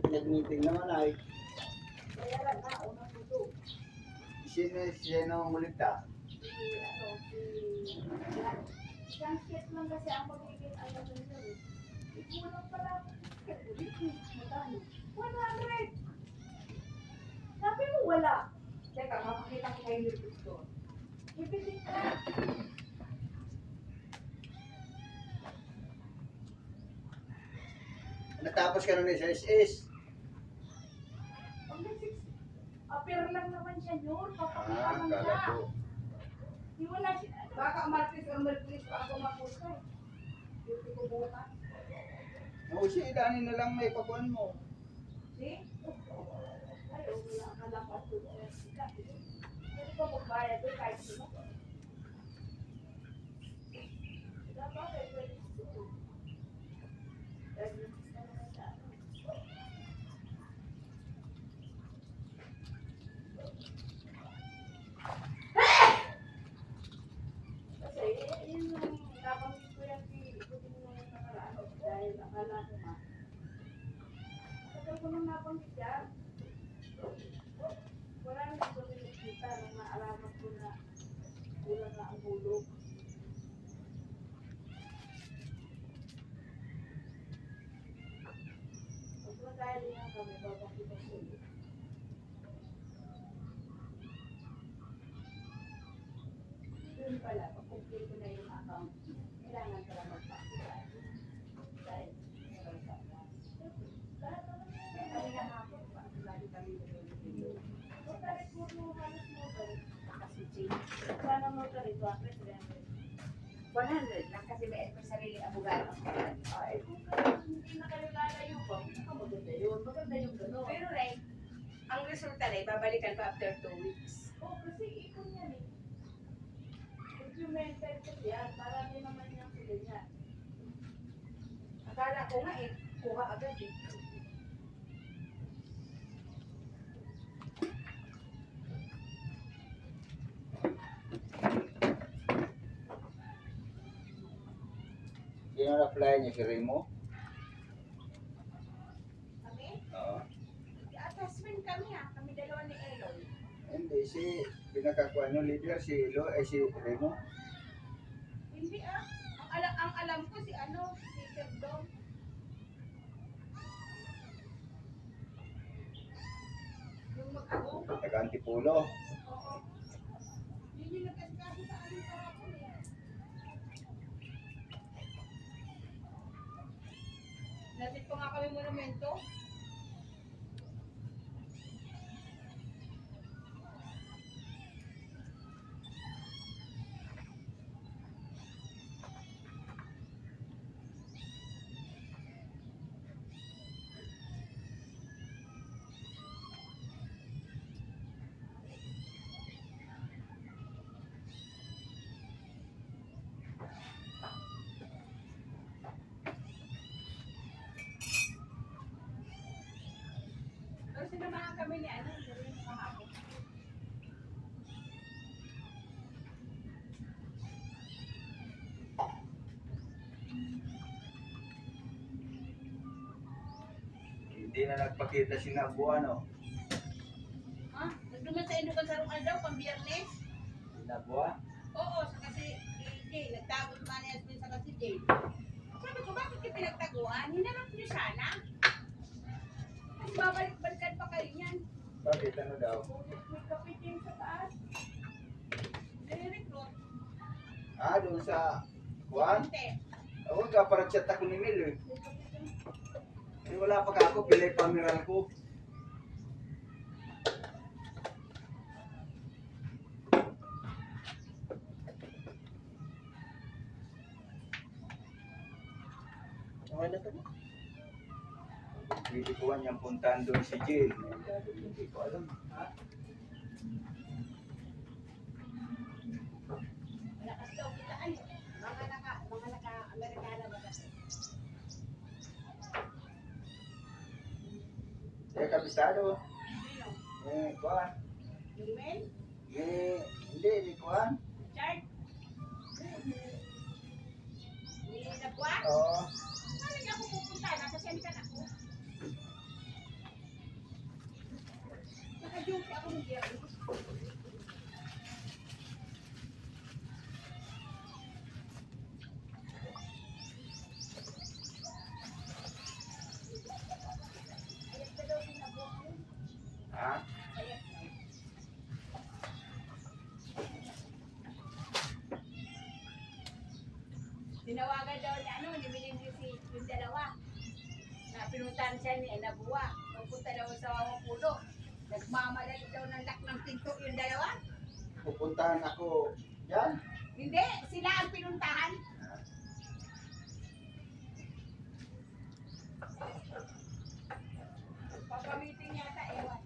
Nag-meeting naman ay. Siya na umulita. Translate lang kasi ang magiging alam nyo eh. Kulang pala. 100! Sabi mo wala. Teka, mapakita ko kayo yung gusto. Ipitik ka. Natapos ka nun sa SS. Appear lang naman siya yun. Papakita lang Kala siya. ko. Di wala siya. Baka umartis pa ako mapusta eh. Hindi ko bukas. Oo, siya idanin na lang may pakuan mo. See? Ay, wala ka lang pa. Pwede ko magbayad doon kahit sino. Dapat eh, pwede ko. Kasi yun yung nabanggit ko yan ikutin mo yung nakaraan dahil akala ko ma. Tagal ko nang nabanggit yan. Wala rin ko nakikita nung naalaman ko na kulang na ang bulog. Pag madali nga kami, babanggit ang bulog. Yun pala, pag complete na yung account, kailangan pala magpakita. Dahil, meron ka na. Lahat naman yan. Kami nga hapon, lagi kami nilulog. Notary po yung halos notary. Kasi change. Sana notary, 100 lang kasi may sarili abogado. Ay, kung hindi na kayo lalayo pa, maganda yun. Maganda yung gano'n. Pero Ray, ang resulta Ray, babalikan pa after 2 weeks. Oo, kasi ikon yan eh. Implemented kasi yan. Marami naman yung sila niya. Akala ko nga eh, kuha agad eh. Sino na-apply niya si Remo? Kami? Oo. Attachment kami kami dalawa ni Eloy. Hindi, si pinakakuan yung leader, si Remo. Hindi ang alam ko si Sir Dom. Yung mag-abo. Taga-Antipulo. Oo. Yun yung nagkaskaso sa amin kahapon eh. Natin pa nga kami monumento. Pero sinamahan kami ni kahapon. Hindi na nagpakita si Nabuano. Nagduman sa Inukan sa Rungal daw, pang biyernes. Si Nabua? Oo, saka si Jay, nagtago naman ni Asmin saka si Jay. Sabi ko, bakit kayo pinagtaguan? Hinarap niyo sana. Kasi babalik-balikan pa kayo niyan. Bakit ano daw? May kapitin sa taas. Nire-recruit. Doon sa Juan? Konti. Oo, parang chat ako ni Mil eh. Wala pa ka ako, pilay pamiral ko. Okay na to. Hindi ko niyang puntahan doon si Jill. Hindi ko alam. Ha? estado. Sino? Kuan. Email? Hindi, di kuan. Chart? Ni Nabwa? Oo. Ano niya ako pupunta? Nasa semikan ako. Naka-duty ako ng GRE. Ayat ka daw si Nabwa ko. Ha? Ayat ka. Tinawagan daw ni ano, ni Bilimli si yung dalawa. Na pinuntahan siya ni Nabwa. Pupunta daw sa Wawapulo. Nagmamadali daw ng lock ng pinto yung dalawa. Pupuntahan ako yan. Hindi, sila ang pinuntahan. Papamiting yata, ewan.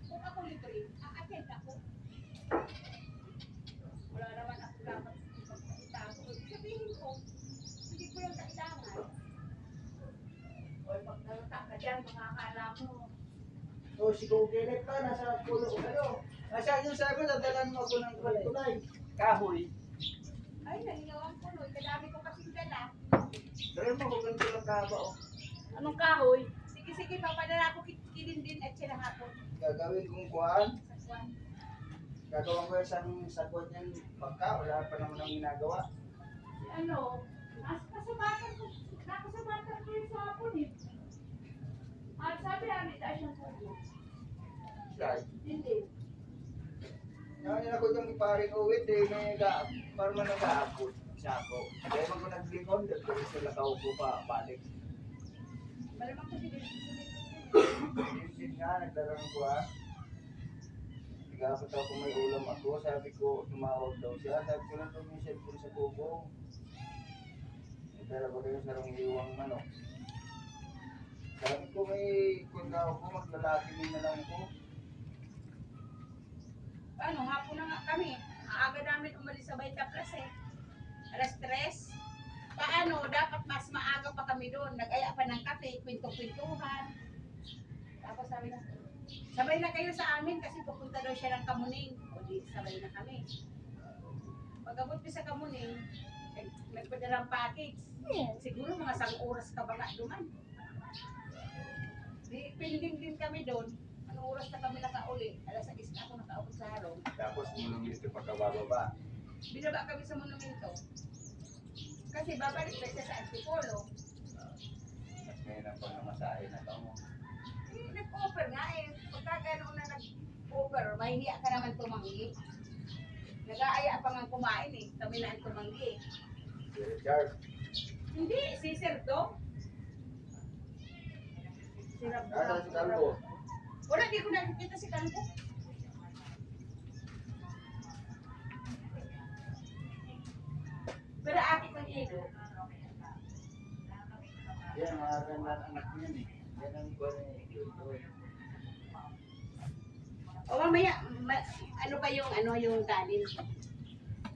Kung ako libre, a-attend ako. Wala naman ako dapat ipagkaitago. Sabihin ko, hindi ko yung kailangan. O pag naluta ka dyan, makakala mo. O si Kung Kenneth pa, nasa pulo ko kayo. Nasa yung sabi, dadalan mo ako ng Kulay. kahoy. Ay, nalinawan ko, no. Kadami ko kasing dala. Dahil mo kung ganito lang kahaba oh. Anong kahoy? Sige, sige, papadala ko kilin din at sila hapon. Gagawin kong kuan. Sa kwan. Gagawin ko isang sagot niyan pagka. Wala pa naman ang ginagawa. Ano, kasabatan ko yung sa hapon eh. At sabi namin, tayo siyang kubo. Right. Hindi. Ngayon ako itong iparing uwit eh. May parang man nag-aabot siya ako. Kaya man ko naglikon. Dahil sila kaupo pa balik. Malamang ko sige. Yun nga, nagdarang ko ha. Nagapot ako may ulam ako. Sabi ko, tumawag daw siya. Sabi ko lang yung cellphone sa kubo. Nagdara ba kayo sa rong iwang manok? Sabi ko may kundaw ko, maglalaki din na lang ko. Paano, hapon na nga kami. Aaga namin umalis sa Baita Plus eh. Alas 3. Paano, dapat mas maaga pa kami doon. Nag-aya pa ng kape, kwento-kwentuhan. Tapos sabi na, sabay na kayo sa amin kasi pupunta daw siya ng Kamuning. O di, sabay na kami. Pag-abot ko sa Kamuning, nagpadalang package. Siguro mga 1 oras ka ba nga duman. Di, pending din kami doon. Anong oras na kami nakauli? Alas 6 na ako nakaabot sa harong. Tapos mulong dito pagkabababa. Binaba kami sa monumento. Kasi babalik na siya sa Antipolo. Mas ngayon ang pangamasahe na ito mo. Eh, nag-offer nga eh. Pagka gano'n na nag-offer, mahihiya ka naman tumanggi. Nag-aaya pa nga kumain eh. Kami na ang tumanggi eh. Si Richard. Hindi, si Sir Dong. Si Nasa si Calvo. Wala, di ko nakikita si Calvo. Pero akit ng ilo. Yan, mga ganda anak niya eh. Yan ang kuwan eh. O mamaya, ano pa yung kanin?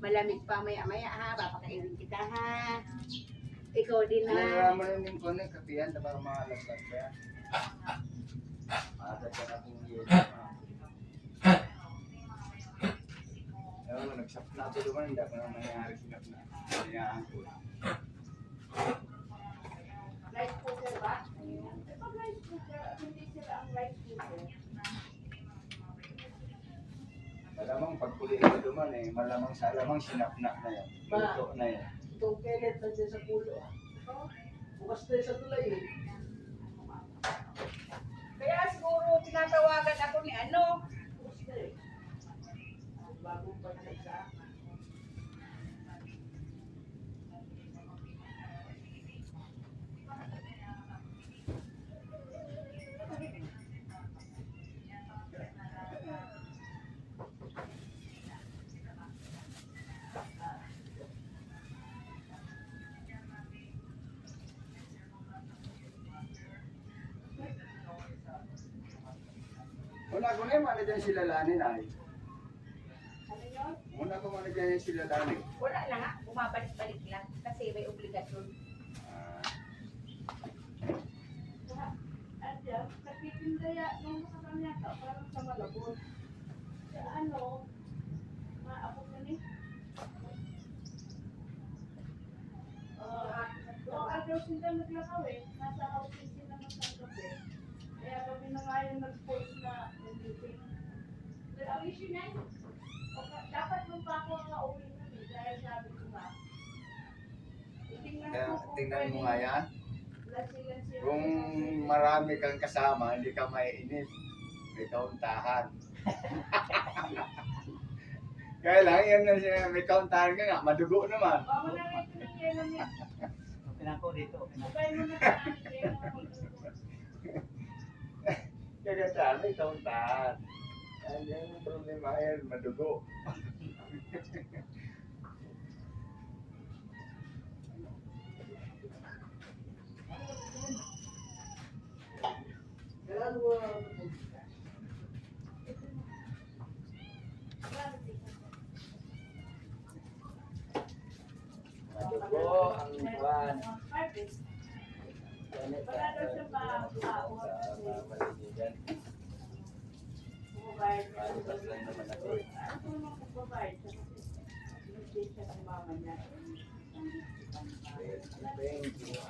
Malamig pa maya-maya ha, papakainin kita ha. Ikaw din ha. Kailangan mo rin yung kuwan eh, kapihan na para mga lasag pa yan. Maagat ka na kung yun. Ewan, nagsap na ako naman, hindi ako na mayayari sinap na. Hayaan ko. Rice cooker ba? Eh, pag rice cooker, hindi sila ang rice cooker. Malamang pagpuli ko duman eh, malamang sa alamang sinapna na yan. Luto na yan. Kung Kenneth nandiyan sa pulo. Oh. Bukas tayo sa tulay eh. Kaya siguro tinatawagan ako ni ano. Bukas na eh. Bagong pagkakas sa Una ko na yung mana dyan sila lanin ay. Ano yun? Una ko mana dyan sila lanin. Wala na nga, bumabalik-balik lang kasi may obligasyon. Ah, dyan, nagtitinda nung sa kanya ka, parang sa Malabon. Sa ano, maabot na ni. Local daw sila naglakaw eh. Nasa housing sila ng Santa Fe. Kaya kami na nga yung nag-post na nag-meeting. Ang issue na yun. Dapat nung pa ako nakauwi nun eh. Dahil sabi ko nga, Kaya tingnan mo nga yan. sila Kung marami kang kasama, hindi ka maiinip. May kauntahan. Kaya lang, yan na siya, may kauntahan ka nga, madugo naman. Baka na rin ito ng yelo niya. Okay na ako dito. Okay na. Sabay mo na ka ng yelo. Kaya saan, may kauntahan. Yan yung problema yan, madugo. Kailangan mo Madugo ang buwan. Wala daw siya pa-tao. Maliligan. Mobile. Malipas lang naman ako. Ano po naman magbabayad siya kasi hindi siya ng mama niya. Thank you.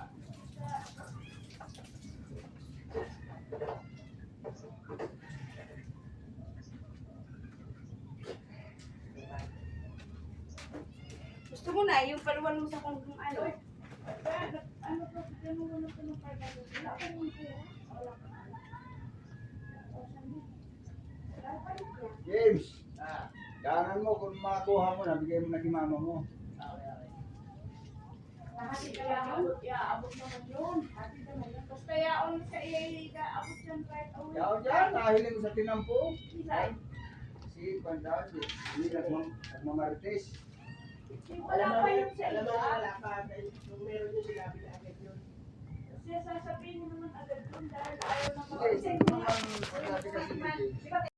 Gusto mo na, yung paluwan mo sa kung ano. Ano po, bigyan mo muna ito ng 500. Wala ka naman pera. Wala ka na. Wala pa rin siya. James, dahanan mo kung makakuha mo na, bigay mo na kay mama mo. Hati kaya abot, abot naman yun. Hati naman yun. Basta yaon sa iya, abot yan right away. Yaw dyan, nahiling sa tinampo. Ilay. Si Pandal, hindi nagmamarites. Wala pa yun sa alam mo iya. wala pa. Dahil kung meron yung sinabi na agad yun. Kasi sasabihin mo naman agad yun dahil ayaw na Sige, sige naman, pagsabi kasi ni James.